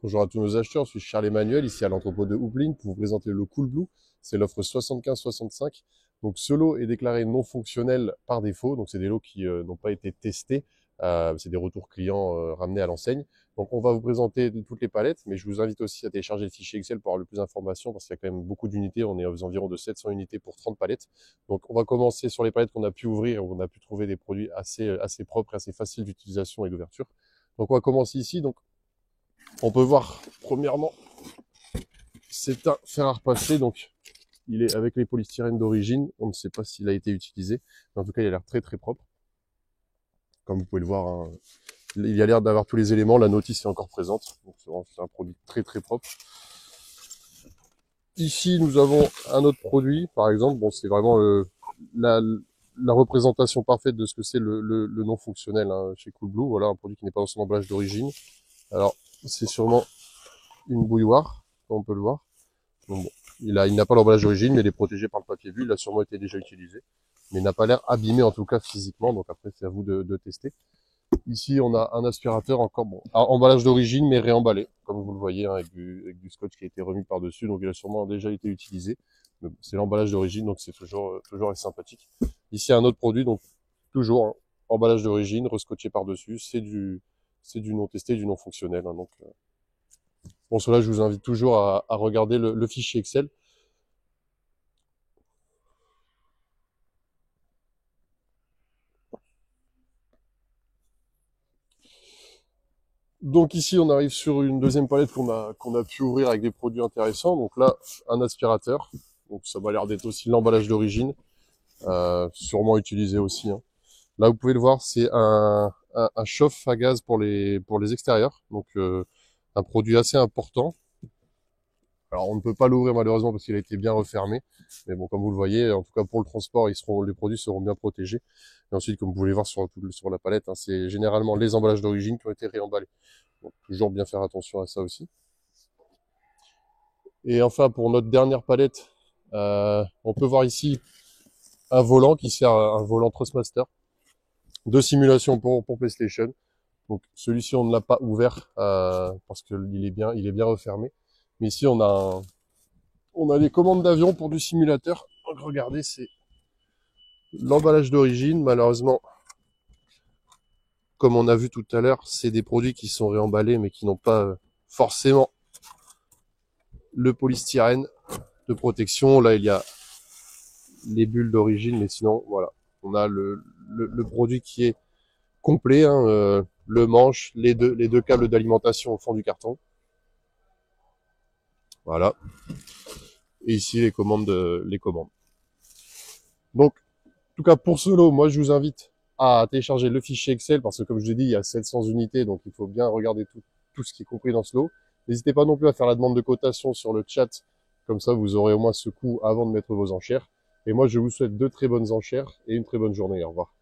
Bonjour à tous nos acheteurs, je suis Charles-Emmanuel, ici à l'entrepôt de Houppelin pour vous présenter le Cool Blue. C'est l'offre 75-65. Donc ce lot est déclaré non fonctionnel par défaut, donc c'est des lots qui n'ont pas été testés. C'est des retours clients ramenés à l'enseigne. Donc on va vous présenter toutes les palettes, mais je vous invite aussi à télécharger le fichier Excel pour avoir le plus d'informations parce qu'il y a quand même beaucoup d'unités. On est aux environs de 700 unités pour 30 palettes. Donc on va commencer sur les palettes qu'on a pu ouvrir, où on a pu trouver des produits assez propres, assez faciles d'utilisation et d'ouverture. Donc on va commencer ici. Donc on peut voir, premièrement, c'est un fer à repasser, donc il est avec les polystyrènes d'origine. On ne sait pas s'il a été utilisé, mais en tout cas, il a l'air très très propre. Comme vous pouvez le voir, hein, il y a l'air d'avoir tous les éléments. La notice est encore présente, donc c'est un produit très très propre. Ici, nous avons un autre produit, par exemple. Bon, c'est vraiment la représentation parfaite de ce que c'est le non fonctionnel hein, chez Cool Blue. Voilà, un produit qui n'est pas dans son emballage d'origine. Alors, c'est sûrement une bouilloire, comme on peut le voir. Donc bon, il n'a pas l'emballage d'origine, mais il est protégé par le papier bulle. Il a sûrement été déjà utilisé, mais il n'a pas l'air abîmé en tout cas physiquement. Donc après, c'est à vous de tester. Ici, on a un aspirateur encore, bon, emballage d'origine, mais réemballé, comme vous le voyez, hein, avec du scotch qui a été remis par-dessus. Donc il a sûrement déjà été utilisé. Mais bon, c'est l'emballage d'origine, donc c'est toujours assez sympathique. Ici, un autre produit, donc toujours hein, emballage d'origine, rescotché par-dessus. C'est du non testé, du non fonctionnel. Hein, donc bon, cela, je vous invite toujours à regarder le fichier Excel. Donc ici, on arrive sur une deuxième palette qu'on a pu ouvrir avec des produits intéressants. Donc là, un aspirateur. Donc ça m'a l'air d'être aussi l'emballage d'origine, sûrement utilisé aussi. Hein. Là, vous pouvez le voir, c'est un chauffe à gaz pour les extérieurs. Donc un produit assez important. Alors on ne peut pas l'ouvrir malheureusement parce qu'il a été bien refermé. Mais bon, comme vous le voyez, en tout cas pour le transport, les produits seront bien protégés. Et ensuite, comme vous pouvez le voir sur la palette, hein, c'est généralement les emballages d'origine qui ont été réemballés. Donc toujours bien faire attention à ça aussi. Et enfin, pour notre dernière palette, on peut voir ici un volant qui sert à un volant Trustmaster de simulation pour PlayStation. Donc celui-ci, on ne l'a pas ouvert parce qu'il il est bien refermé. Mais ici, on a des commandes d'avion pour du simulateur. Donc regardez, c'est l'emballage d'origine. Malheureusement, comme on a vu tout à l'heure, c'est des produits qui sont réemballés mais qui n'ont pas forcément le polystyrène de protection. Là, il y a les bulles d'origine, mais sinon, voilà. On a le produit qui est complet, hein, le manche, les deux câbles d'alimentation au fond du carton. Voilà. Et ici, les commandes. Donc, en tout cas, pour ce lot, moi, je vous invite à télécharger le fichier Excel parce que, comme je l'ai dit, il y a 700 unités, donc il faut bien regarder tout ce qui est compris dans ce lot. N'hésitez pas non plus à faire la demande de cotation sur le chat. Comme ça, vous aurez au moins ce coût avant de mettre vos enchères. Et moi, je vous souhaite de très bonnes enchères et une très bonne journée. Au revoir.